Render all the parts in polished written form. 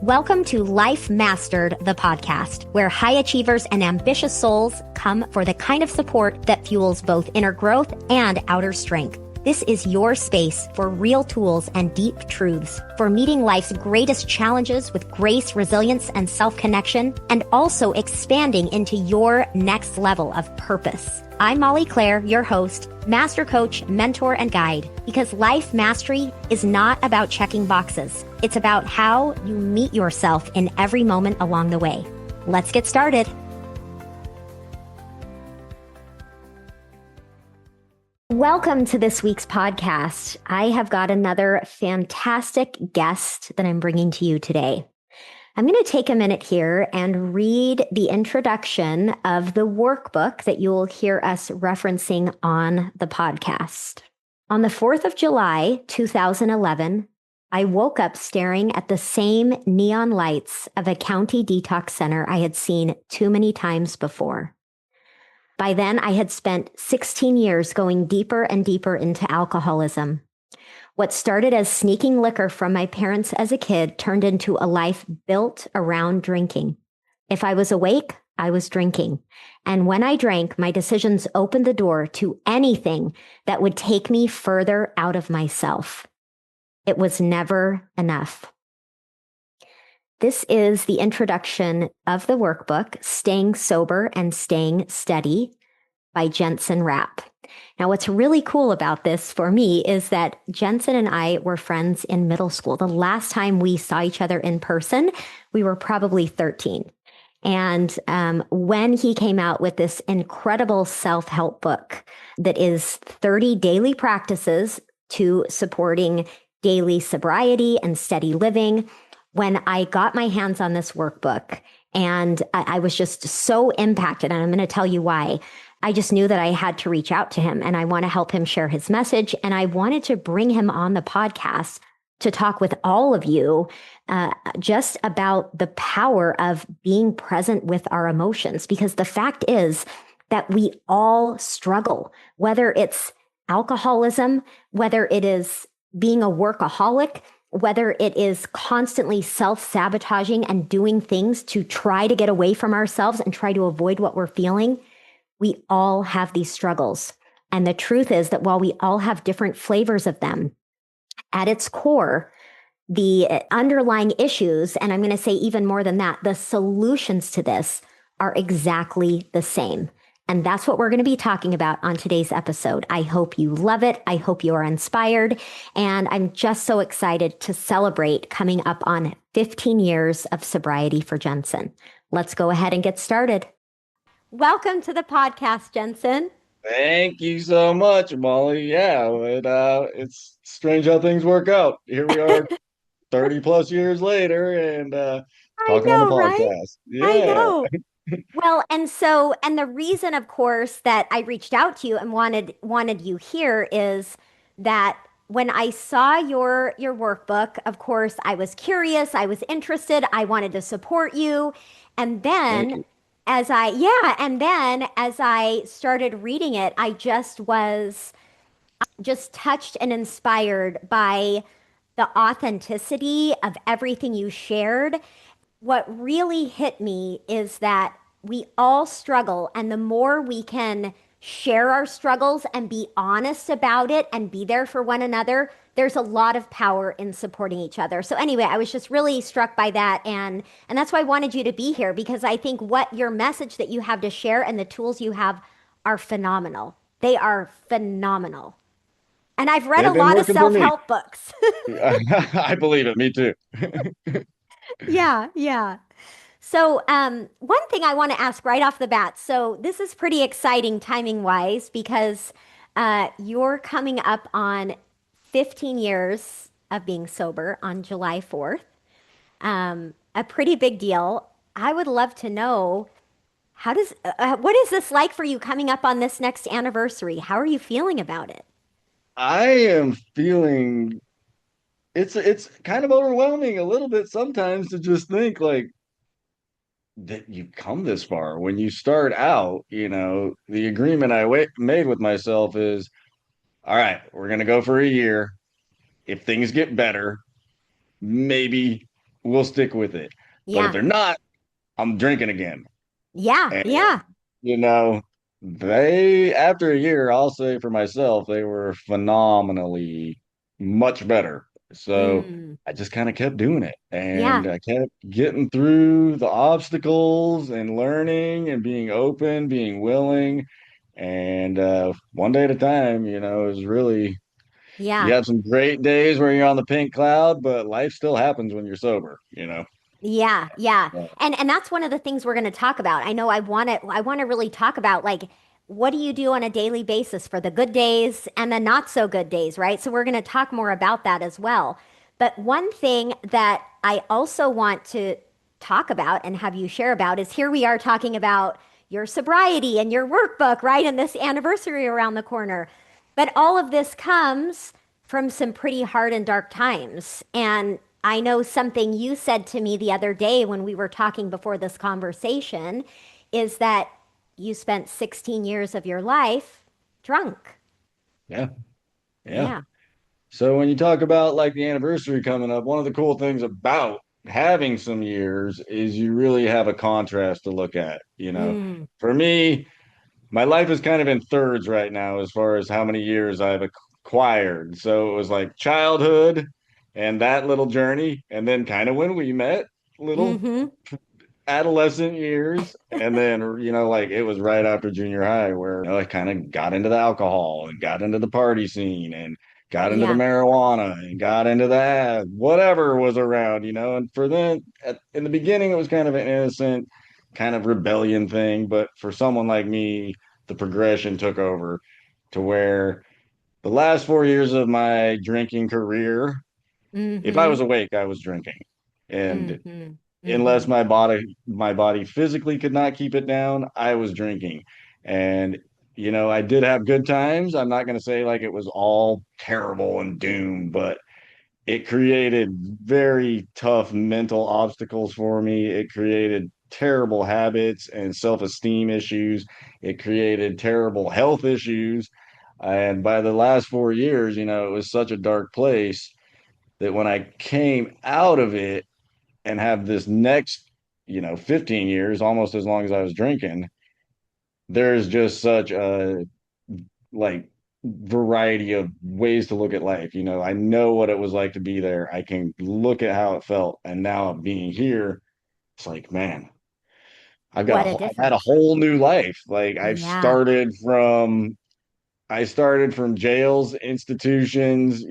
Welcome to Life Mastered, the podcast, where high achievers and ambitious souls come for the kind of support that fuels both inner growth and outer strength. This is your space for real tools and deep truths, for meeting life's greatest challenges with grace, resilience, and self-connection, and also expanding into your next level of purpose. I'm Molly Claire, your host, master coach, mentor, and guide, because life mastery is not about checking boxes. It's about how you meet yourself in every moment along the way. Let's get started. Welcome to this week's podcast. I have got another fantastic guest that I'm bringing to you today. I'm going to take a minute here and read the introduction of the workbook that you will hear us referencing on the podcast. On the 4th of July, 2011, I woke up staring at the same neon lights of a county detox center I had seen too many times before. By then, I had spent 16 years going deeper and deeper into alcoholism. What started as sneaking liquor from my parents as a kid turned into a life built around drinking. If I was awake, I was drinking. And when I drank, my decisions opened the door to anything that would take me further out of myself. It was never enough. This is the introduction of the workbook, Staying Sober and Staying Steady by Jensen Rapp. Now, what's really cool about this for me is that Jensen and I were friends in middle school. The last time we saw each other in person, we were probably 13. And when he came out with this incredible self-help book that is 30 daily practices to supporting daily sobriety and steady living, when I got my hands on this workbook, and I was just so impacted, and I'm going to tell you why. I just knew that I had to reach out to him, and I want to help him share his message. And I wanted to bring him on the podcast to talk with all of you just about the power of being present with our emotions. Because the fact is that we all struggle, whether it's alcoholism, whether it is being a workaholic, whether it is constantly self-sabotaging and doing things to try to get away from ourselves and try to avoid what we're feeling. We all have these struggles. And the truth is that while we all have different flavors of them, at its core, the underlying issues, and I'm going to say even more than that, the solutions to this are exactly the same. And that's what we're going to be talking about on today's episode. I hope you love it. I hope you are inspired. And I'm just so excited to celebrate coming up on 15 years of sobriety for Jensen. Let's go ahead and get started. Welcome to the podcast, Jensen. Thank you so much, Molly. Yeah, it's strange how things work out. Here we are 30 plus years later and talking on the Right? podcast. I Yeah. know. Well, and the reason, of course, that I reached out to you and wanted you here is that when I saw your workbook, of course, I was curious, I was interested, I wanted to support you. And Thank then you. and then as I started reading it, I just was just touched and inspired by the authenticity of everything you shared. What really hit me is that we all struggle, and the more we can share our struggles and be honest about it and be there for one another, there's a lot of power in supporting each other. So anyway, I was just really struck by that, and that's why I wanted you to be here, because I think what your message that you have to share and the tools you have are phenomenal. They are phenomenal. And I've read a They've been lot of working for me. self-help books. I believe it. Me too. Yeah, yeah. So, one thing I want to ask right off the bat. So, this is pretty exciting timing wise because you're coming up on 15 years of being sober on July 4th. A pretty big deal. I would love to know what is this like for you coming up on this next anniversary? How are you feeling about it? I am feeling it's kind of overwhelming a little bit sometimes to just think like that you've come this far. When you start out, the agreement made with myself is, all right, we're gonna go for a year. If things get better, maybe we'll stick with it. But if Yeah. they're not, I'm drinking again. Yeah. And, Yeah. you know, they, after a year, I'll say for myself, they were phenomenally much better. So Mm. I just kind of kept doing it Yeah. and I kept getting through the obstacles and learning and being open, being willing. And one day at a time, it was really, you Yeah. have some great days where you're on the pink cloud, but life still happens when you're sober. Yeah, yeah. Yeah. And that's one of the things we're going to talk about. I know I want to really talk about like what do you do on a daily basis for the good days and the not so good days, right? So we're going to talk more about that as well. But one thing that I also want to talk about and have you share about is here we are talking about your sobriety and your workbook, right? And this anniversary around the corner. But all of this comes from some pretty hard and dark times. And I know something you said to me the other day when we were talking before this conversation is that you spent 16 years of your life drunk. Yeah. Yeah. Yeah. So when you talk about like the anniversary coming up, one of the cool things about having some years is you really have a contrast to look at. Mm, For me, my life is kind of in thirds right now as far as how many years I've acquired. So it was like childhood and that little journey, and then kind of when we met, little mm-hmm. adolescent years. And then, like it was right after junior high where, I kind of got into the alcohol and got into the party scene and got into the Yeah. marijuana and got into that, whatever was around. And for then, in the beginning, it was kind of an innocent kind of rebellion thing. But for someone like me, the progression took over to where the last 4 years of my drinking career, if I Mm-hmm. was awake, I was drinking. And Mm-hmm. unless Mm-hmm. my body physically could not keep it down, I was drinking. And I did have good times. I'm not going to say like it was all terrible and doom, but it created very tough mental obstacles for me. It created terrible habits and self-esteem issues. It created terrible health issues. And by the last 4 years, it was such a dark place that when I came out of it, and have this next, 15 years, almost as long as I was drinking, there's just such a like variety of ways to look at life. I know what it was like to be there. I can look at how it felt. And now being here, it's like, man, What a I've had a difference. whole new life. Like Yeah. I started from jails, institutions,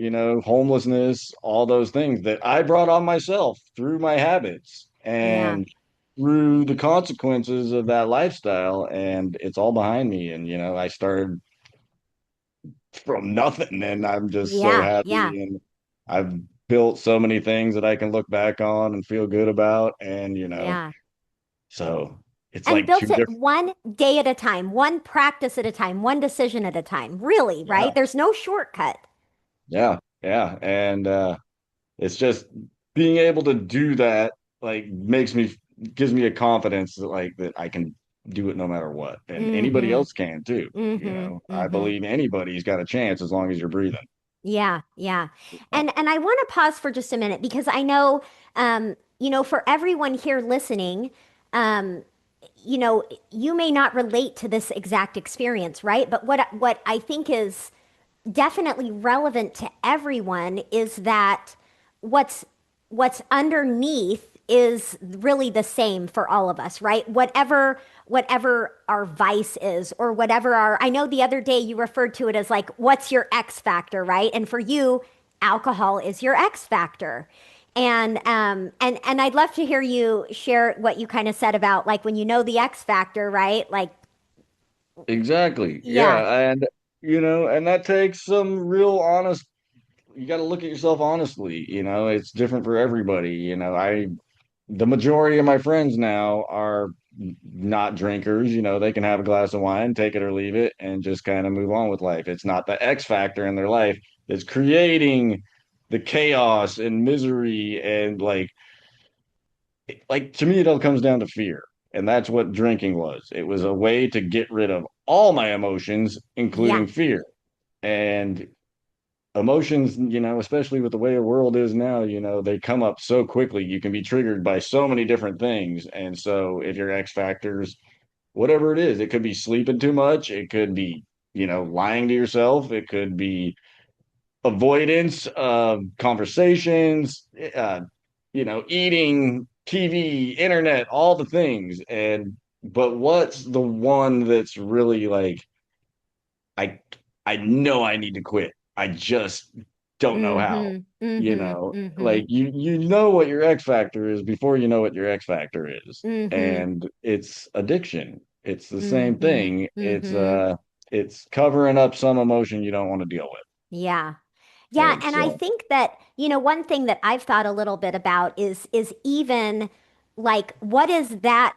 homelessness, all those things that I brought on myself through my habits Yeah. and through the consequences of that lifestyle. And it's all behind me. And, I started from nothing and I'm just so Yeah. Yeah. happy. And I've built so many things that I can look back on and feel good about. And, Yeah. so it's And like two built it different, one day at a time, one practice at a time, one decision at a time. Really, yeah, right? There's no shortcut. yeah, yeah. And, it's just being able to do that, like gives me a confidence that that I can do it no matter what. And anybody Mm-hmm. else can too. Mm-hmm. I Mm-hmm. believe anybody's got a chance as long as you're breathing. Yeah, yeah. Yeah. And I want to pause for just a minute because I know for everyone here listening, um, you may not relate to this exact experience, right? But what I think is definitely relevant to everyone is that what's what's underneath is really the same for all of us, right? Whatever our vice is or whatever our I know the other day you referred to it as like what's your X factor, right? And for you, alcohol is your X factor. And I'd love to hear you share what you kind of said about like when you know the X factor, right? Like Exactly. yeah, Yeah. And, and that takes some real honest, you got to look at yourself honestly. It's different for everybody. The majority of my friends now are not drinkers. They can have a glass of wine, take it or leave it, and just kind of move on with life. It's not the X factor in their life that's creating the chaos and misery and like to me it all comes down to fear. And that's what drinking was. It was a way to get rid of all my emotions, yeah, including fear. And emotions, especially with the way the world is now, they come up so quickly. You can be triggered by so many different things. And so if your X factors, whatever it is, it could be sleeping too much, it could be, lying to yourself, it could be avoidance of conversations, eating, TV, internet, all the things. But what's the one that's really like, I I know I need to quit. I just don't know how. Mm-hmm. Mm-hmm. Mm-hmm. Like you know what your X factor is before you know what your X factor is. Mm-hmm. And it's addiction. It's the same Mm-hmm. thing. Mm-hmm. It's covering up some emotion you don't want to deal with. Yeah. Yeah, And and I so think that, one thing that I've thought a little bit about is even like what is that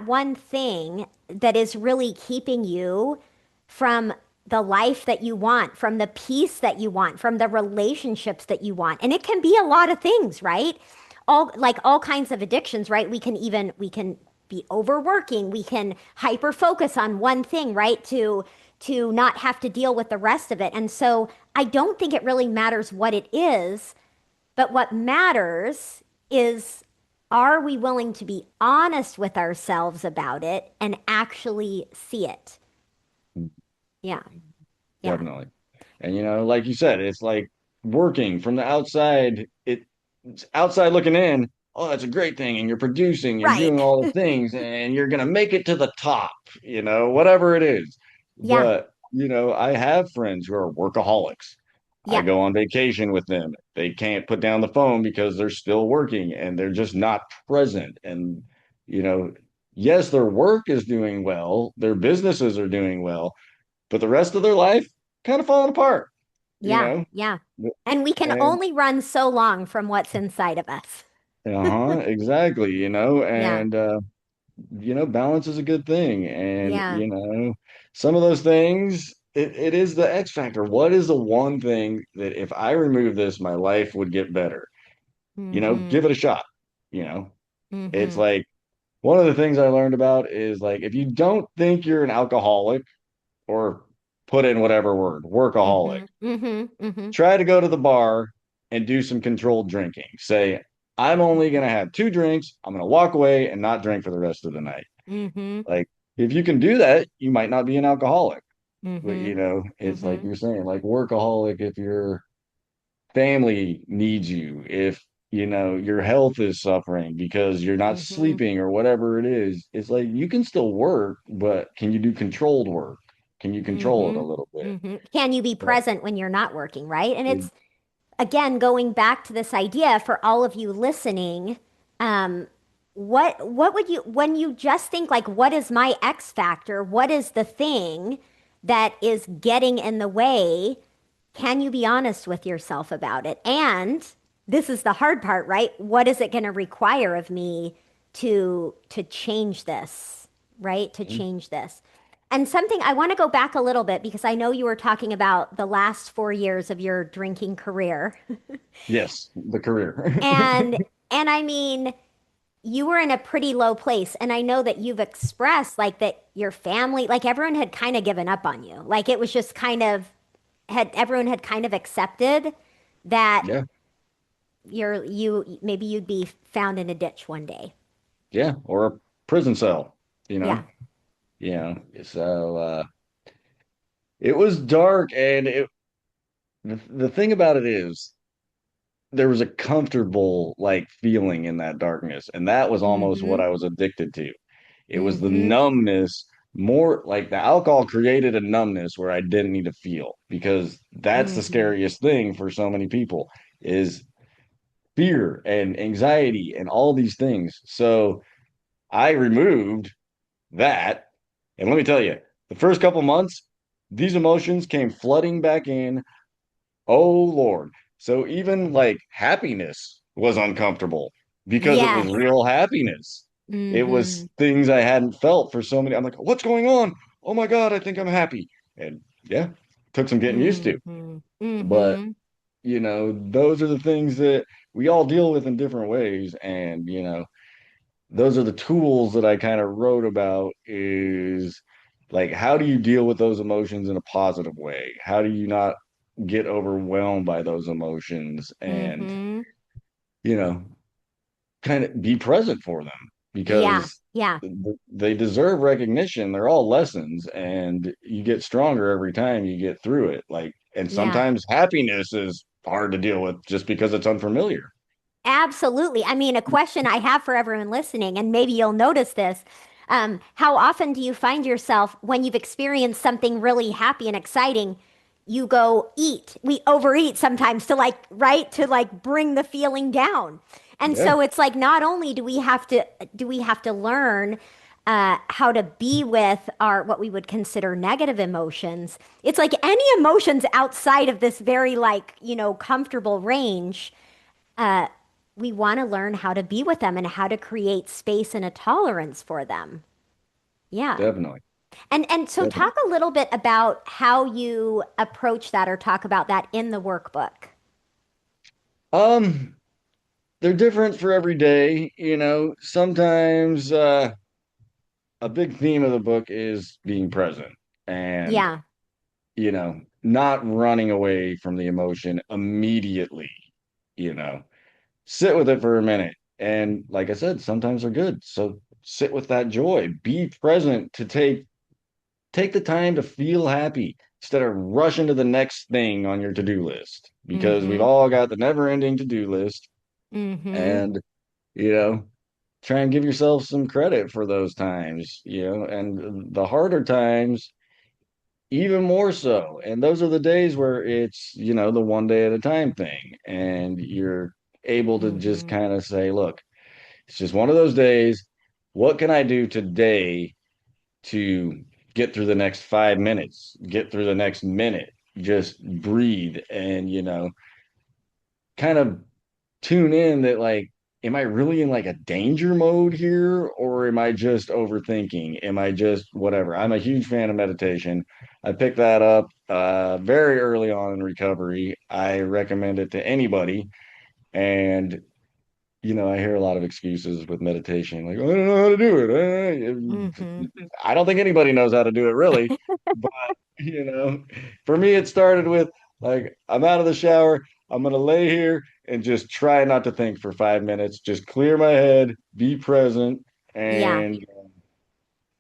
one thing that is really keeping you from the life that you want, from the peace that you want, from the relationships that you want. And it can be a lot of things, right? All kinds of addictions, right? We can be overworking, we can hyper focus on one thing, right? To not have to deal with the rest of it. And so I don't think it really matters what it is, but what matters is, are we willing to be honest with ourselves about it and actually see it? Yeah. Yeah. definitely. And like you said, it's like working from the outside. It's outside looking in. Oh, that's a great thing. And you're producing, you're Right. doing all the things, and you're gonna make it to the top, whatever it is. Yeah. But, I have friends who are workaholics. I Yeah. go on vacation with them. They can't put down the phone because they're still working and they're just not present. And, you know, yes, their work is doing well, their businesses are doing well, but the rest of their life kind of falling apart, you Yeah. know? Yeah. And we can And only run so long from what's inside of us. exactly, Yeah. balance is a good thing. And, Yeah. some of those things, it is the X factor. What is the one thing that if I remove this, my life would get better? Mm-hmm. Give it a shot. You know, it's Mm-hmm. like one of the things I learned about is like if you don't think you're an alcoholic or put in whatever word, workaholic, Mm-hmm. Mm-hmm. Mm-hmm. try to go to the bar and do some controlled drinking. Say, I'm only going to have two drinks. I'm going to walk away and not drink for the rest of the night. Mm-hmm. Like, if you can do that, you might not be an alcoholic. But, Mm-hmm. it's like Mm-hmm. you're saying, like workaholic if your family needs you, if, your health is suffering because you're not Mm-hmm. sleeping or whatever it is. It's like you can still work, but can you do controlled work? Can you control it a Mm-hmm. little bit? Mm-hmm. Can you be But present when you're not working, right? And it, it's again going back to this idea for all of you listening. Um, what would you when you just think like, what is my X factor? What is the thing that is getting in the way? Can you be honest with yourself about it? And this is the hard part, right? What is it going to require of me to change this, right? To change this. And something I want to go back a little bit because I know you were talking about the last 4 years of your drinking career. yes, the career. And and I mean, you were in a pretty low place. And I know that you've expressed like that your family, like everyone had kind of given up on you. Like it was just kind of had everyone had kind of accepted that Yeah, you maybe you'd be found in a ditch one day. yeah, or a prison cell, you Yeah. know. So it was dark, and the thing about it is there was a comfortable like feeling in that darkness, and that was almost what Mm-hmm. I was addicted to. It was the Mm-hmm. numbness, more like the alcohol created a numbness where I didn't need to feel, because that's the Mm-hmm. scariest thing for so many people is fear and anxiety and all these things. So I removed that. And let me tell you, the first couple months, these emotions came flooding back in. Oh Lord. So even like happiness was uncomfortable because it was Yes. real happiness. It Mm-hmm. was things I hadn't felt for so many. I'm like, what's going on? Oh my God, I think I'm happy. And yeah, took some getting used to. Mm-hmm. But, Mm-hmm. those are the things that we all deal with in different ways. And, those are the tools that I kind of wrote about is like, how do you deal with those emotions in a positive way? How do you not get overwhelmed by those emotions and, Mm-hmm. you know, kind of be present for them Yeah. because Yeah. they deserve recognition. They're all lessons, and you get stronger every time you get through it. Like, and Yeah. sometimes happiness is hard to deal with just because it's unfamiliar. Absolutely. I mean, a question I have for everyone listening, and maybe you'll notice this. How often do you find yourself when you've experienced something really happy and exciting, you go eat? We overeat sometimes to like, right, to like bring the feeling down. And Yeah, so it's like not only do we have to learn how to be with our what we would consider negative emotions. It's like any emotions outside of this very like, comfortable range we want to learn how to be with them and how to create space and a tolerance for them. Yeah. definitely, And so definitely. talk a little bit about how you approach that or talk about that in the workbook. Um, they're different for every day. Sometimes a big theme of the book is being present and, Yeah. not running away from the emotion immediately, you know, sit with it for a minute. And like I said, sometimes they're good. So sit with that joy, be present to take the time to feel happy instead of rushing to the next thing on your to-do list because we've Mm-hmm. all got the never-ending to-do list. Mm-hmm. And, you know, try and give yourself some credit for those times, and the harder times, even more so. And those are the days where it's, the one day at a time thing. And you're able to just Mm-hmm. kind of say, look, it's just one of those days. What can I do today to get through the next 5 minutes, get through the next minute? Just breathe and, kind of tune in that like, am I really in like a danger mode here, or am I just overthinking? Am I just whatever? I'm a huge fan of meditation. I picked that up very early on in recovery. I recommend it to anybody. And I hear a lot of excuses with meditation, like, I don't know how to do it. Mm-hmm. I don't think anybody knows how to do it really. But, for me, it started with like, I'm out of the shower. I'm going to lay here and just try not to think for 5 minutes, just clear my head, be present. Yeah. And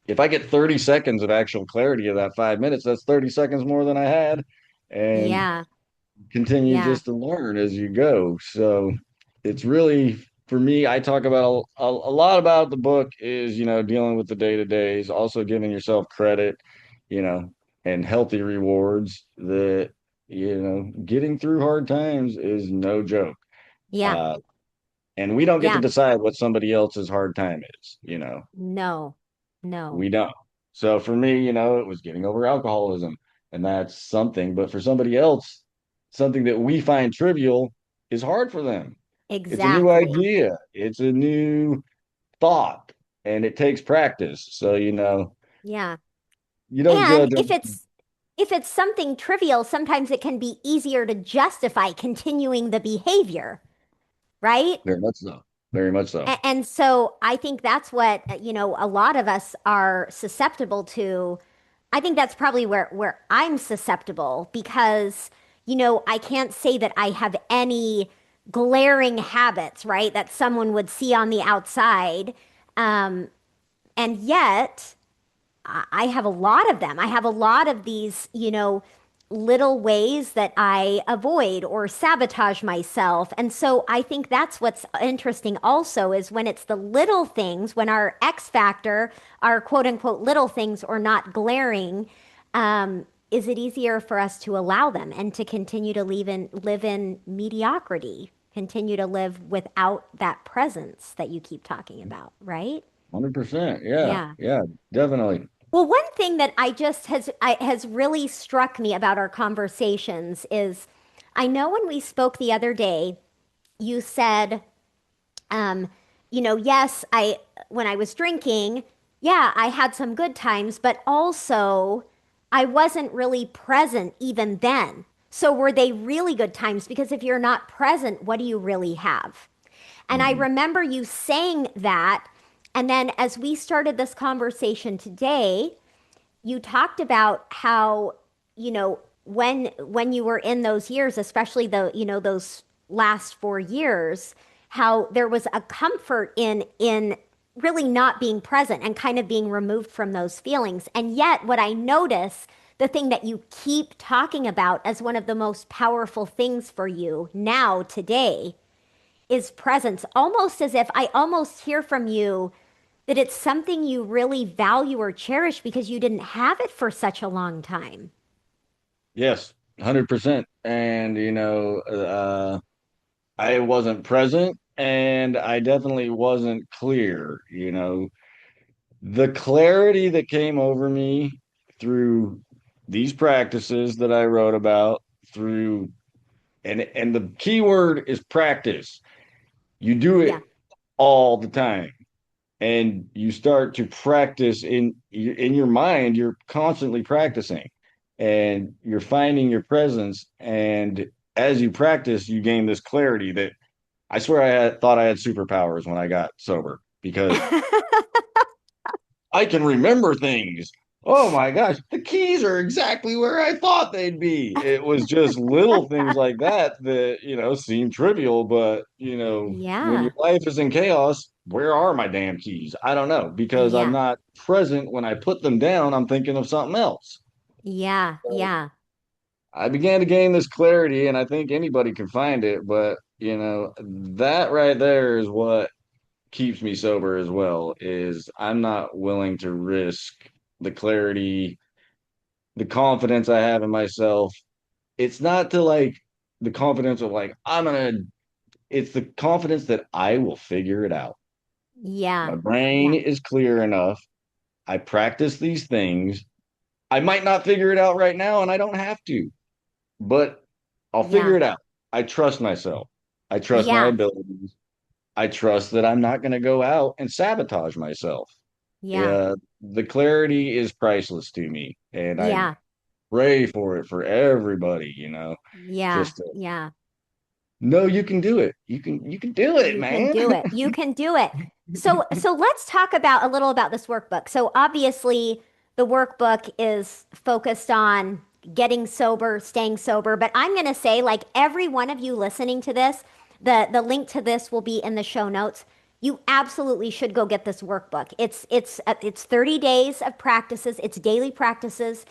if I get 30 seconds of actual clarity of that 5 minutes, that's 30 seconds more than I had. And Yeah. continue Yeah. just to learn as you go. So it's really, for me, I talk about a lot about the book is, dealing with the day to days, also giving yourself credit, you know, and healthy rewards that, getting through hard times is no joke. Yeah. Uh, and we don't get to Yeah. decide what somebody else's hard time is, No. No. we don't. So for me, it was getting over alcoholism, and that's something. But for somebody else, something that we find trivial is hard for them. It's a new Exactly. idea, it's a new thought, and it takes practice. So, Yeah. you don't And judge if it's something trivial, sometimes it can be easier to justify continuing the behavior, right? very much so. Very much so. And so I think that's what, a lot of us are susceptible to. I think that's probably where I'm susceptible because, I can't say that I have any glaring habits, right, that someone would see on the outside. And yet, I have a lot of them. I have a lot of these, little ways that I avoid or sabotage myself. And so I think that's what's interesting also is when it's the little things, when our X factor, our quote unquote little things are not glaring, is it easier for us to allow them and to continue to live in mediocrity, continue to live without that presence that you keep talking about, right? 100%. Yeah. Yeah. Yeah, definitely. Well, one thing that has really struck me about our conversations is I know when we spoke the other day, you said, um, yes, I when I was drinking, yeah, I had some good times, but also I wasn't really present even then. So were they really good times? Because if you're not present, what do you really have? And I Mhm. remember you saying that. And then as we started this conversation today, you talked about how, when you were in those years, especially those last 4 years, how there was a comfort in really not being present and kind of being removed from those feelings. And yet, what I notice, the thing that you keep talking about as one of the most powerful things for you now, today, is presence. Almost as if I almost hear from you that it's something you really value or cherish because you didn't have it for such a long time. Yes, 100%. And I wasn't present, and I definitely wasn't clear. The clarity that came over me through these practices that I wrote about, through and the key word is practice. You do Yeah. it all the time, and you start to practice in your mind. You're constantly practicing, and you're finding your presence. And as you practice, you gain this clarity that I swear thought I had superpowers when I got sober, because I can remember things. Oh my gosh, the keys are exactly where I thought they'd be. It was just little things like that seem trivial, but when your Yeah. life is in chaos, where are my damn keys? I don't know, because I'm Yeah. not present. When I put them down, I'm thinking of something else. Yeah. So Yeah. I began to gain this clarity, and I think anybody can find it, but that right there is what keeps me sober as well. Is I'm not willing to risk the clarity, the confidence I have in myself. It's not to like the confidence of like it's the confidence that I will figure it out. Yeah. My brain Yeah. is clear enough. I practice these things. I might not figure it out right now, and I don't have to, but I'll figure Yeah. it out. I trust myself. I trust my Yeah. abilities. I trust that I'm not going to go out and sabotage myself. Yeah. Yeah, the clarity is priceless to me, and I Yeah. pray for it for everybody, Yeah. just to Yeah. know you can do it. You can do it, You can man. do it. You can do it. So let's talk about a little about this workbook. So obviously the workbook is focused on getting sober, staying sober, but I'm going to say like every one of you listening to this, the link to this will be in the show notes. You absolutely should go get this workbook. It's 30 days of practices, it's daily practices.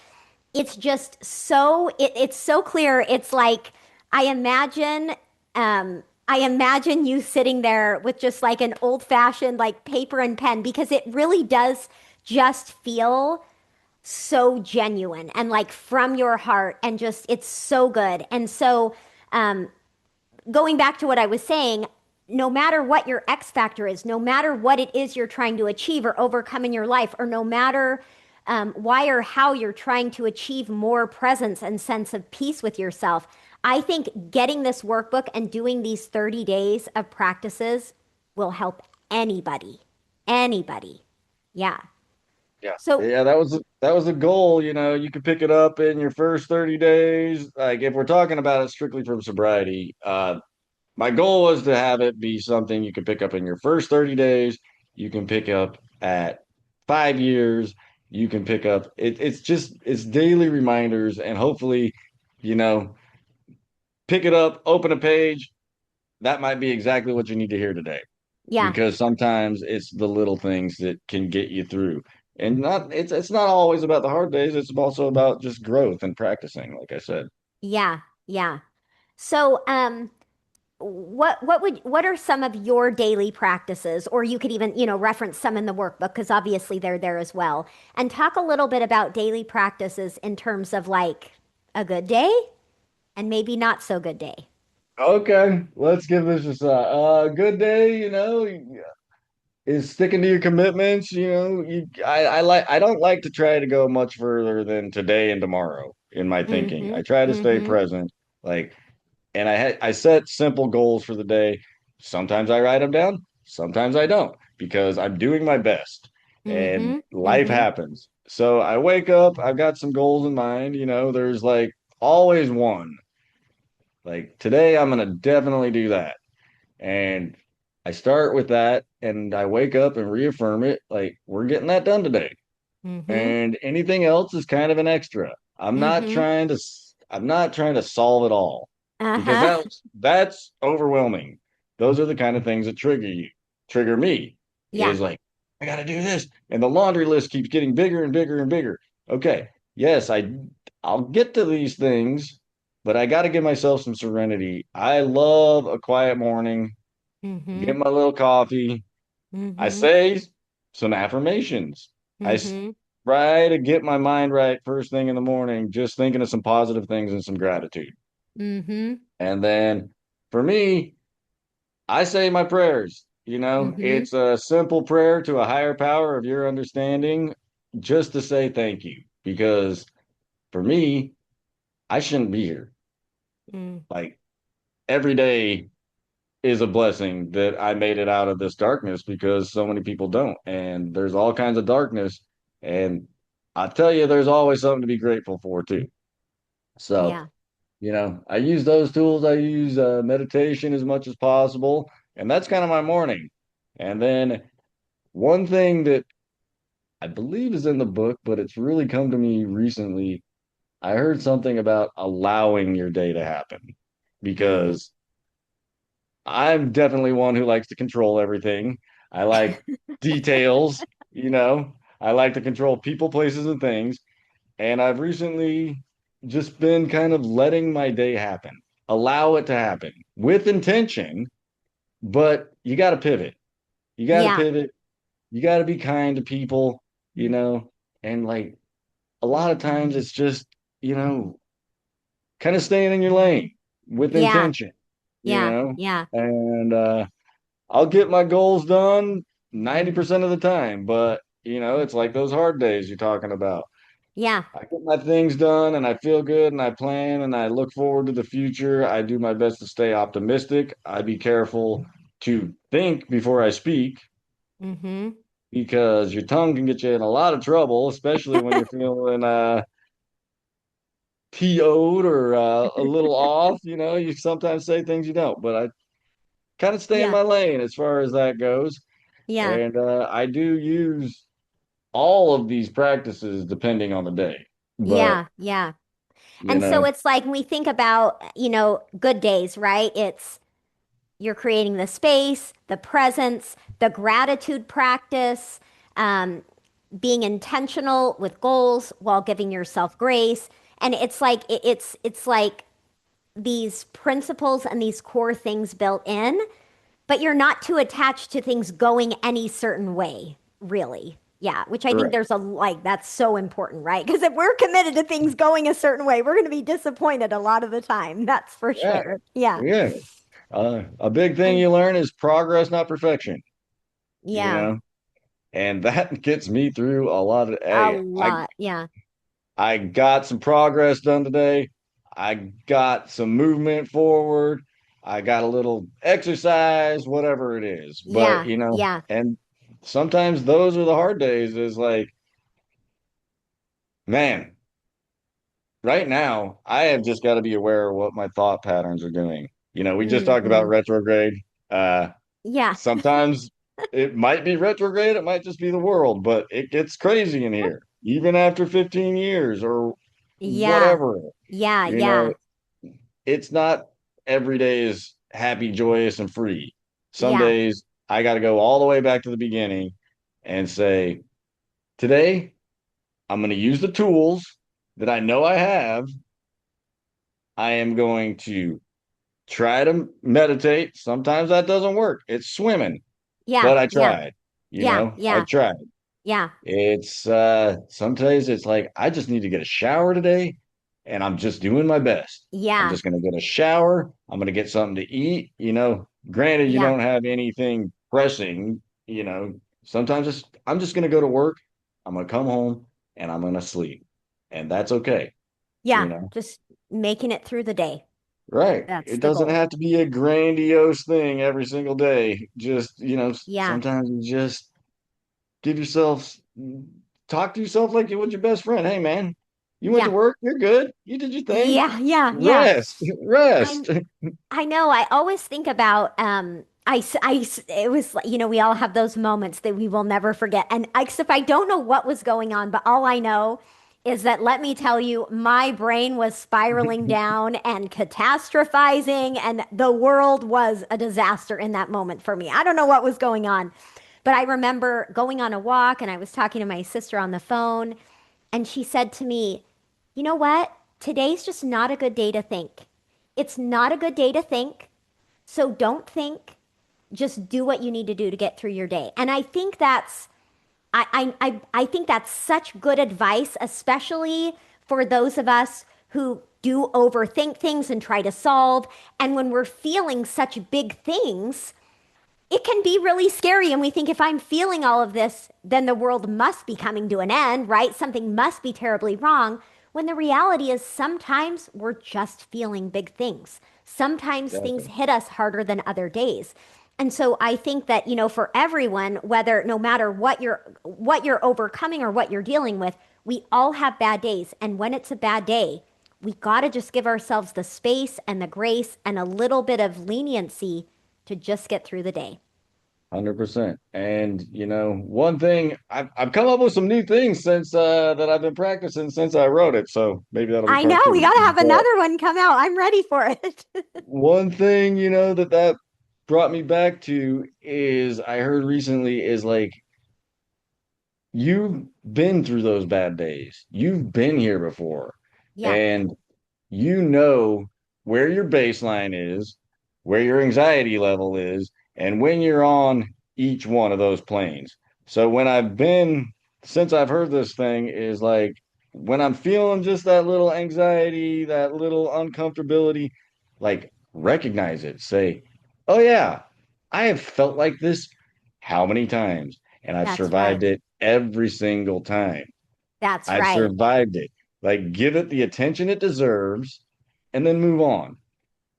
It's just it's so clear. It's like I imagine I imagine you sitting there with just like an old-fashioned like paper and pen because it really does just feel so genuine and like from your heart and just it's so good. And so going back to what I was saying, no matter what your X factor is, no matter what it is you're trying to achieve or overcome in your life, or no matter why or how you're trying to achieve more presence and sense of peace with yourself, I think getting this workbook and doing these 30 days of practices will help anybody. Anybody. Yeah. Yeah. So, Yeah, that was a goal. You could pick it up in your first 30 days. Like if we're talking about it strictly from sobriety, my goal was to have it be something you can pick up in your first 30 days. You can pick up at 5 years. You can pick up it's daily reminders, and hopefully, you know, pick it up, open a page. That might be exactly what you need to hear today, yeah. because sometimes it's the little things that can get you through. And not it's not always about the hard days. It's also about just growth and practicing, like I said. Yeah. Yeah. So, what are some of your daily practices, or you could even, reference some in the workbook because obviously they're there as well. And talk a little bit about daily practices in terms of like a good day and maybe not so good day. Okay, let's give this a shot. Good day, is sticking to your commitments. I don't like to try to go much further than today and tomorrow in my thinking. Mm-hmm. I try to stay Mm-hmm. present, like, and I set simple goals for the day. Sometimes I write them down, sometimes I don't, because I'm doing my best, and Mm-hmm. life Mm-hmm. happens. So I wake up, I've got some goals in mind. There's like always one. Like today, I'm gonna definitely do that. And I start with that, and I wake up and reaffirm it. Like, we're getting that done today. Mm-hmm. And anything else is kind of an extra. I'm not Mm-hmm. trying to, I'm not trying to solve it all because Uh-huh. that's overwhelming. Those are the kind of things that trigger me. Yeah. Is like, I got to do this, and the laundry list keeps getting bigger and bigger and bigger. Okay, yes, I'll get to these things, but I got to give myself some serenity. I love a quiet morning, Mm-hmm. get my little coffee. I Mm-hmm. say some affirmations. I Mm-hmm. try to get my mind right first thing in the morning, just thinking of some positive things and some gratitude. Mm-hmm. And then for me, I say my prayers. Mm-hmm. It's a simple prayer to a higher power of your understanding just to say thank you. Because for me, I shouldn't be here. Mm. Like every day is a blessing that I made it out of this darkness because so many people don't. And there's all kinds of darkness. And I tell you, there's always something to be grateful for too. So, Yeah. I use those tools. I use meditation as much as possible. And that's kind of my morning. And then one thing that I believe is in the book, but it's really come to me recently. I heard something about allowing your day to happen Mm. because I'm definitely one who likes to control everything. I like details, you know. I like to control people, places, and things. And I've recently just been kind of letting my day happen, allow it to happen with intention, but you got to pivot. You got to Yeah. pivot. You got to be kind to people, you know, and like a lot of times it's just, you know, kind of staying in your lane with Yeah. intention, you Yeah. know, Yeah. and I'll get my goals done 90% of the time, but it's like those hard days you're talking about. Yeah. I get my things done and I feel good and I plan and I look forward to the future. I do my best to stay optimistic. I be careful to think before I speak Mm-hmm. because your tongue can get you in a lot of trouble, especially when you're feeling TO'd or a little off. You sometimes say things you don't, but I kind of stay in Yeah. my lane as far as that goes. Yeah. And I do use all of these practices depending on the day. But, Yeah. Yeah. you And so know, it's like when we think about, good days, right? It's you're creating the space, the presence, the gratitude practice, um, being intentional with goals while giving yourself grace. And it's like it's like these principles and these core things built in, but you're not too attached to things going any certain way, really. Yeah, which I think correct. there's that's so important, right? Because if we're committed to things going a certain way, we're going to be disappointed a lot of the time. That's for Yeah. sure. Yeah. Yeah. A big thing And you learn is progress, not perfection, you yeah, know, and that gets me through a lot of, a hey, lot. Yeah. I got some progress done today. I got some movement forward. I got a little exercise, whatever it is. But, Yeah. Yeah. and sometimes those are the hard days is like, man, right now, I have just got to be aware of what my thought patterns are doing. We just talked about Hmm. retrograde. Yeah. Sometimes it might be retrograde, it might just be the world, but it gets crazy in here, even after 15 years or Yeah. whatever. Yeah. You know, Yeah. it's not every day is happy, joyous, and free. Some Yeah. days I got to go all the way back to the beginning and say, today I'm going to use the tools that I know I have. I am going to try to meditate. Sometimes that doesn't work. It's swimming, Yeah. but I Yeah. tried. Yeah. I Yeah. tried. Yeah. It's some days it's like I just need to get a shower today and I'm just doing my best. I'm Yeah. just gonna get a shower. I'm gonna get something to eat. Granted you Yeah. don't have anything pressing, sometimes I'm just gonna go to work, I'm gonna come home and I'm gonna sleep. And that's okay, you Yeah. know. Just making it through the day. Right. That's It the doesn't goal. have to be a grandiose thing every single day. Just, Yeah. sometimes you just give yourself talk to yourself like you would your best friend. Hey man, you went to Yeah. work, you're good. You did your thing. Yeah. Yeah. Yeah. Rest. I Rest. I know. I always think about it was like, we all have those moments that we will never forget. And if I don't know what was going on, but all I know is that, let me tell you, my brain was spiraling down and catastrophizing, and the world was a disaster in that moment for me. I don't know what was going on, but I remember going on a walk and I was talking to my sister on the phone, and she said to me, "You know what? Today's just not a good day to think. It's not a good day to think. So don't think. Just do what you need to do to get through your day." And I think I think that's such good advice, especially for those of us who do overthink things and try to solve. And when we're feeling such big things, it can be really scary. And we think, if I'm feeling all of this, then the world must be coming to an end, right? Something must be terribly wrong. When the reality is, sometimes we're just feeling big things. Sometimes things Exactly. hit us harder than other days. And so I think that, for everyone, whether no matter what you're overcoming or what you're dealing with, we all have bad days. And when it's a bad day, we got to just give ourselves the space and the grace and a little bit of leniency to just get through the day. 100%. And one thing I've come up with some new things since that I've been practicing since I wrote it. So maybe that'll be I know part we two. got to have But another one come out. I'm ready for it. one thing, that brought me back to is I heard recently is like you've been through those bad days. You've been here before. Yeah, And you know where your baseline is, where your anxiety level is, and when you're on each one of those planes. So since I've heard this thing, is like when I'm feeling just that little anxiety, that little uncomfortability, like recognize it. Say, oh yeah, I have felt like this how many times? And I've that's right. survived it every single time. That's I've right. survived it. Like, give it the attention it deserves and then move on.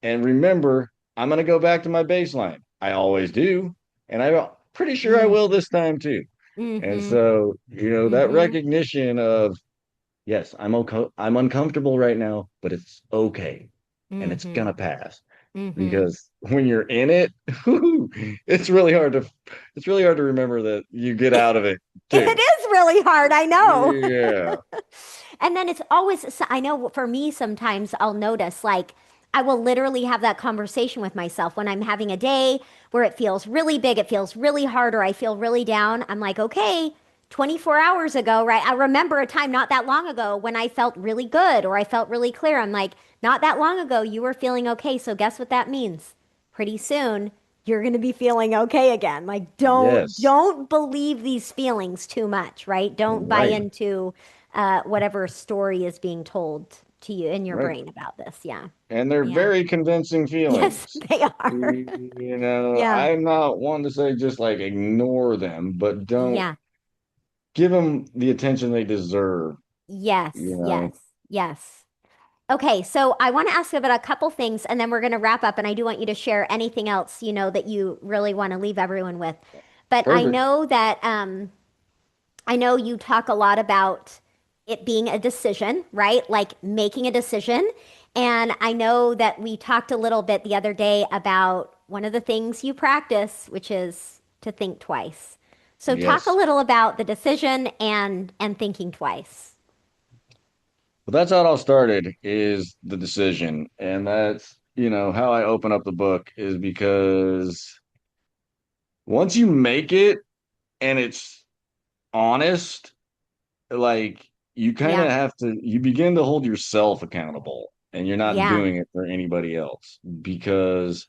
And remember, I'm going to go back to my baseline. I always do. And I'm pretty sure I will Mm-hmm. this time too. And Mm-hmm. so, that Mm-hmm. recognition of, yes, I'm okay. I'm uncomfortable right now, but it's okay. And it's Mm-hmm. going to pass. Mm-hmm. Because when you're in it, it's really hard to remember that you get out of it It too. is really hard, I know. Yeah. And then it's always, I know for me, sometimes I'll notice, like, I will literally have that conversation with myself when I'm having a day where it feels really big, it feels really hard, or I feel really down. I'm like, okay, 24 hours ago, right? I remember a time not that long ago when I felt really good or I felt really clear. I'm like, not that long ago, you were feeling okay. So guess what that means? Pretty soon, you're going to be feeling okay again. Like, don't Yes. don't believe these feelings too much, right? Don't buy Right. into whatever story is being told to you in your Right. brain about this. Yeah. And they're Yeah. very convincing Yes, feelings. they are. Yeah. I'm not one to say just like ignore them, but don't Yeah. give them the attention they deserve, you Yes. know. Yes. Yes. Okay, so I want to ask you about a couple things and then we're going to wrap up, and I do want you to share anything else, that you really want to leave everyone with. But I Perfect. know that I know you talk a lot about it being a decision, right? Like making a decision. And I know that we talked a little bit the other day about one of the things you practice, which is to think twice. So talk a Yes. little about the decision and thinking twice. But that's how it all started is the decision. And that's, how I open up the book is because once you make it and it's honest, like you kind of Yeah. you begin to hold yourself accountable and you're not Yeah. doing it for anybody else because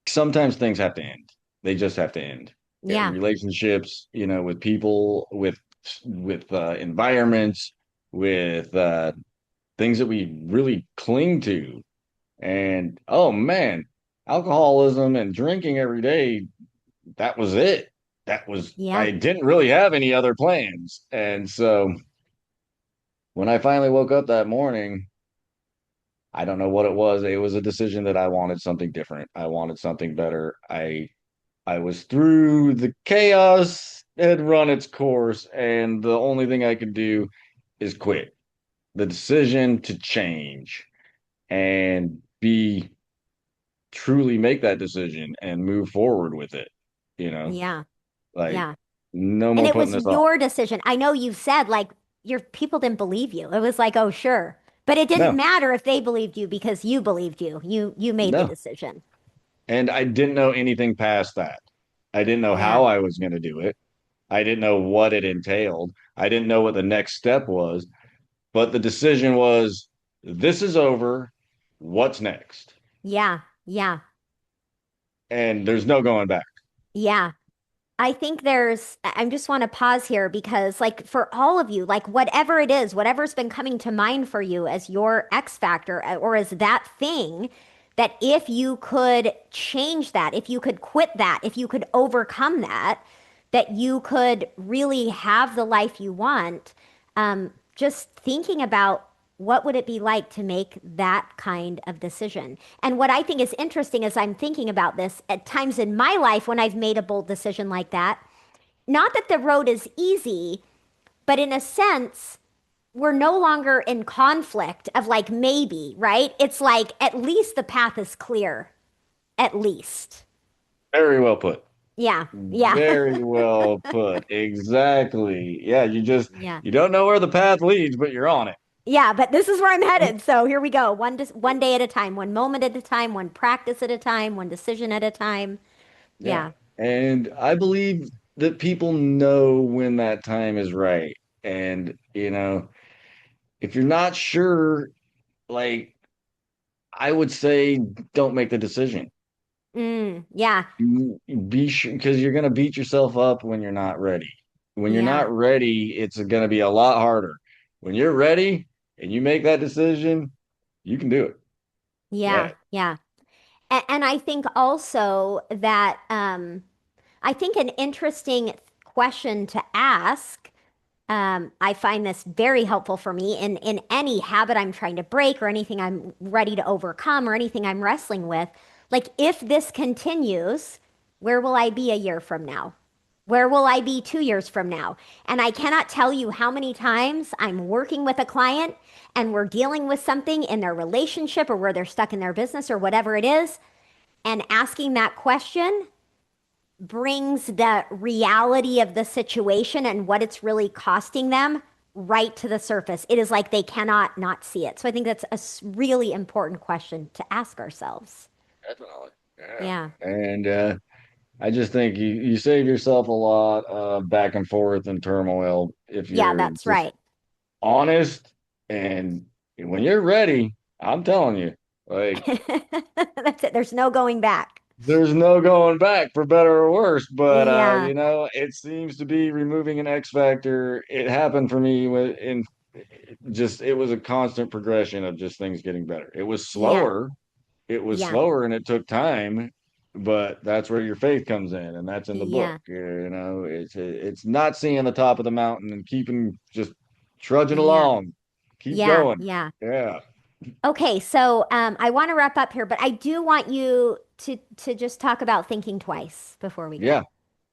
sometimes things have to end. They just have to end. Yeah. Relationships, with people, with environments, with things that we really cling to. And oh man, alcoholism and drinking every day, that was it. Yeah. I didn't really have any other plans. And so when I finally woke up that morning, I don't know what it was. It was a decision that I wanted something different. I wanted something better. I was through the chaos, it had run its course, and the only thing I could do is quit. The decision to change and be truly make that decision and move forward with it, you know, Yeah. like Yeah. no And more it putting was this off. your decision. I know you've said, like, your people didn't believe you. It was like, oh, sure. But it didn't No, matter if they believed you because you believed you. You made the no. decision. And I didn't know anything past that. I didn't know Yeah. how I was going to do it. I didn't know what it entailed. I didn't know what the next step was. But the decision was, this is over. What's next? Yeah. Yeah. And there's no going back. Yeah. I think I just want to pause here because, like, for all of you, like, whatever it is, whatever's been coming to mind for you as your X factor or as that thing, that if you could change that, if you could quit that, if you could overcome that, that you could really have the life you want, just thinking about what would it be like to make that kind of decision? And what I think is interesting as I'm thinking about this at times in my life when I've made a bold decision like that, not that the road is easy, but in a sense, we're no longer in conflict of like maybe, right? It's like at least the path is clear, at least. Very well put. Yeah, yeah, Very well put. Exactly. Yeah, yeah. you don't know where the path leads, but you're on it. Yeah, but this is where I'm headed. So here we go. One day at a time, one moment at a time, one practice at a time, one decision at a time. Yeah. Yeah. And I believe that people know when that time is right. And, if you're not sure, like, I would say don't make the decision. Yeah. Be sure because you're going to beat yourself up when you're not ready. When you're Yeah. not ready, it's going to be a lot harder. When you're ready and you make that decision, you can do it. Yeah. Yeah. Yeah. And I think also that I think an interesting question to ask. I find this very helpful for me in any habit I'm trying to break or anything I'm ready to overcome or anything I'm wrestling with. Like, if this continues, where will I be a year from now? Where will I be 2 years from now? And I cannot tell you how many times I'm working with a client and we're dealing with something in their relationship or where they're stuck in their business or whatever it is. And asking that question brings the reality of the situation and what it's really costing them right to the surface. It is like they cannot not see it. So I think that's a really important question to ask ourselves. Definitely. Yeah. Yeah. And I just think you save yourself a lot of back and forth and turmoil if Yeah, you're that's just right. honest. And when you're ready, I'm telling you, like, That's it. There's no going back. there's no going back for better or worse. But Yeah. it seems to be removing an X factor. It happened for me in just it was a constant progression of just things getting better. Yeah. It was Yeah. slower and it took time, but that's where your faith comes in, and that's in the book. Yeah. It's not seeing the top of the mountain and keeping just trudging Yeah. along, keep Yeah. going. Yeah. Yeah, Okay, so I want to wrap up here, but I do want you to just talk about thinking twice before we yeah, go.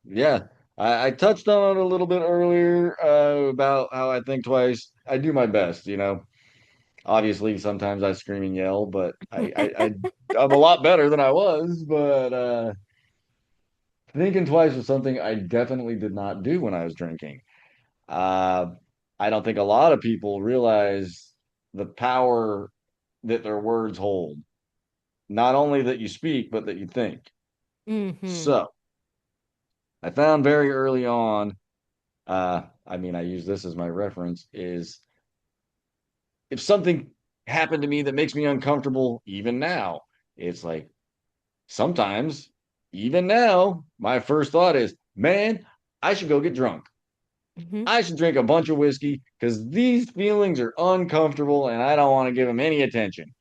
yeah. I touched on it a little bit earlier about how I think twice. I do my best. Obviously, sometimes I scream and yell, but I'm a lot better than I was. But thinking twice was something I definitely did not do when I was drinking. Uh, I don't think a lot of people realize the power that their words hold. Not only that you speak, but that you think. Mm-hmm. So I found very early on, I use this as my reference, is if something happened to me that makes me uncomfortable, even now, it's like sometimes, even now, my first thought is, man, I should go get drunk. Mm-hmm. I should drink a bunch of whiskey because these feelings are uncomfortable and I don't want to give them any attention.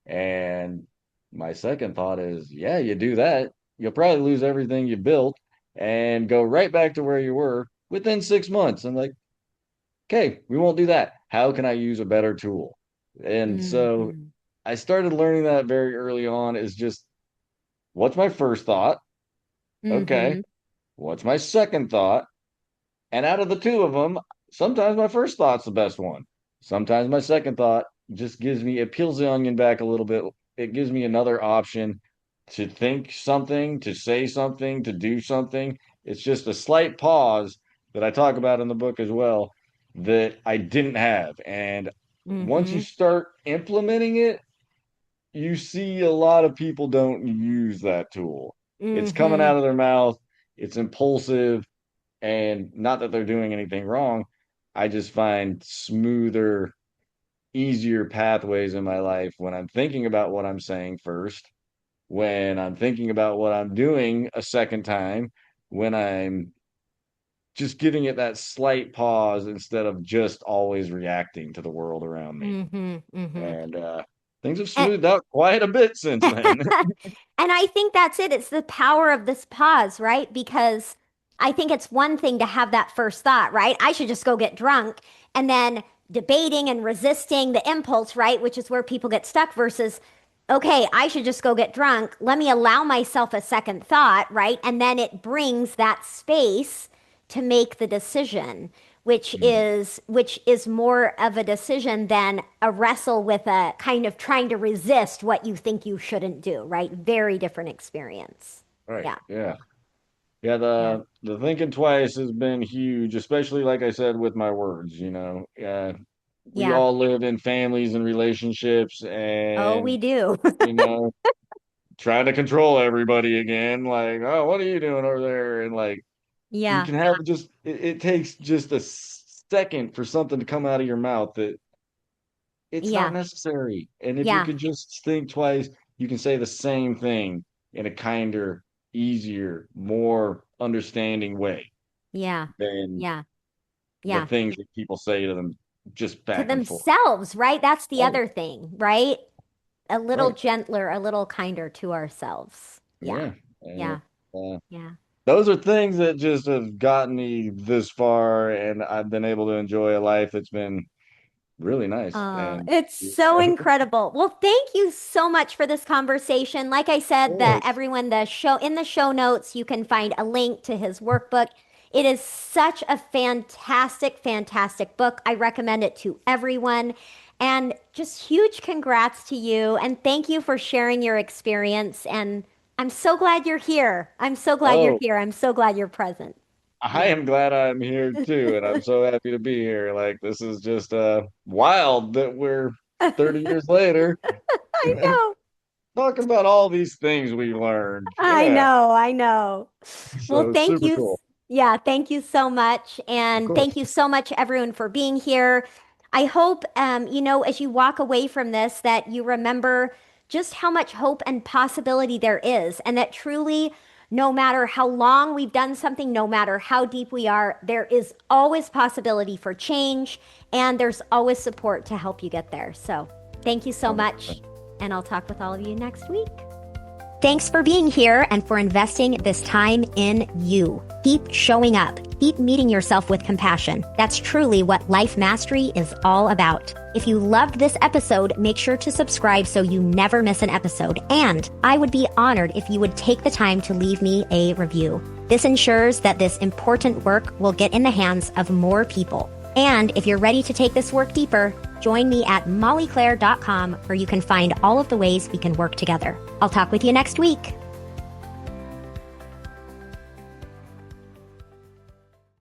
And my second thought is, yeah, you do that, you'll probably lose everything you built and go right back to where you were within 6 months. I'm like, okay, we won't do that. How can I use a better tool? And so Mm-hmm. I started learning that very early on is just what's my first thought? Okay. Mm-hmm. What's my second thought? And out of the two of them, sometimes my first thought's the best one. Sometimes my second thought just it peels the onion back a little bit. It gives me another option to think something, to say something, to do something. It's just a slight pause that I talk about in the book as well. that I didn't have. And once you Mm-hmm. start implementing it, you see a lot of people don't use that tool. It's coming Mm-hmm. out of their mouth, it's impulsive, and not that they're doing anything wrong. I just find smoother, easier pathways in my life when I'm thinking about what I'm saying first, when I'm thinking about what I'm doing a second time, when I'm just giving it that slight pause instead of just always reacting to the world around me. Mm-hmm. Mm-hmm. And things have And smoothed out quite a bit since then. And I think that's it. It's the power of this pause, right? Because I think it's one thing to have that first thought, right? I should just go get drunk and then debating and resisting the impulse, right? Which is where people get stuck versus, okay, I should just go get drunk. Let me allow myself a second thought, right? And then it brings that space to make the decision, Mm, which is more of a decision than a wrestle with a kind of trying to resist what you think you shouldn't do, right? Very different experience. right. Yeah. Yeah. Yeah, Yeah. the thinking twice has been huge, especially like I said with my words, we Yeah. all live in families and relationships Oh, we and do. you know, trying to control everybody again, like, oh, what are you doing over there? And like you Yeah. can have just it takes just a second for something to come out of your mouth that it's not Yeah. necessary. And if you Yeah. could just think twice, you can say the same thing in a kinder, easier, more understanding way Yeah. than Yeah. the Yeah. things that people say to them just To back and forth. themselves, right? That's the Right, other thing, right? A little right. gentler, a little kinder to ourselves. Yeah. Yeah. And Yeah. uh, Yeah. those are things that just have gotten me this far, and I've been able to enjoy a life that's been really nice. And It's so incredible. Well, thank you so much for this conversation. Like I said, that course. everyone, the show in the show notes, you can find a link to his workbook. It is such a fantastic, fantastic book. I recommend it to everyone. And just huge congrats to you. And thank you for sharing your experience. And I'm so glad you're here. I'm so glad you're Oh, here. I'm so glad you're present. I Yeah. am glad I'm here too, and I'm so happy to be here. Like this is just wild that we're 30 years later I know. talking about all these things we learned. I Yeah, know, I know. Well, so super cool. Yeah, thank you so much. Of And course. thank you so much, everyone, for being here. I hope, as you walk away from this, that you remember just how much hope and possibility there is, and that truly, no matter how long we've done something, no matter how deep we are, there is always possibility for change, and there's always support to help you get there. So thank you so 100%. much, and I'll talk with all of you next week. Thanks for being here and for investing this time in you. Keep showing up. Keep meeting yourself with compassion. That's truly what Life Mastery is all about. If you loved this episode, make sure to subscribe so you never miss an episode. And I would be honored if you would take the time to leave me a review. This ensures that this important work will get in the hands of more people. And if you're ready to take this work deeper, join me at mollyclaire.com where you can find all of the ways we can work together. I'll talk with you next week.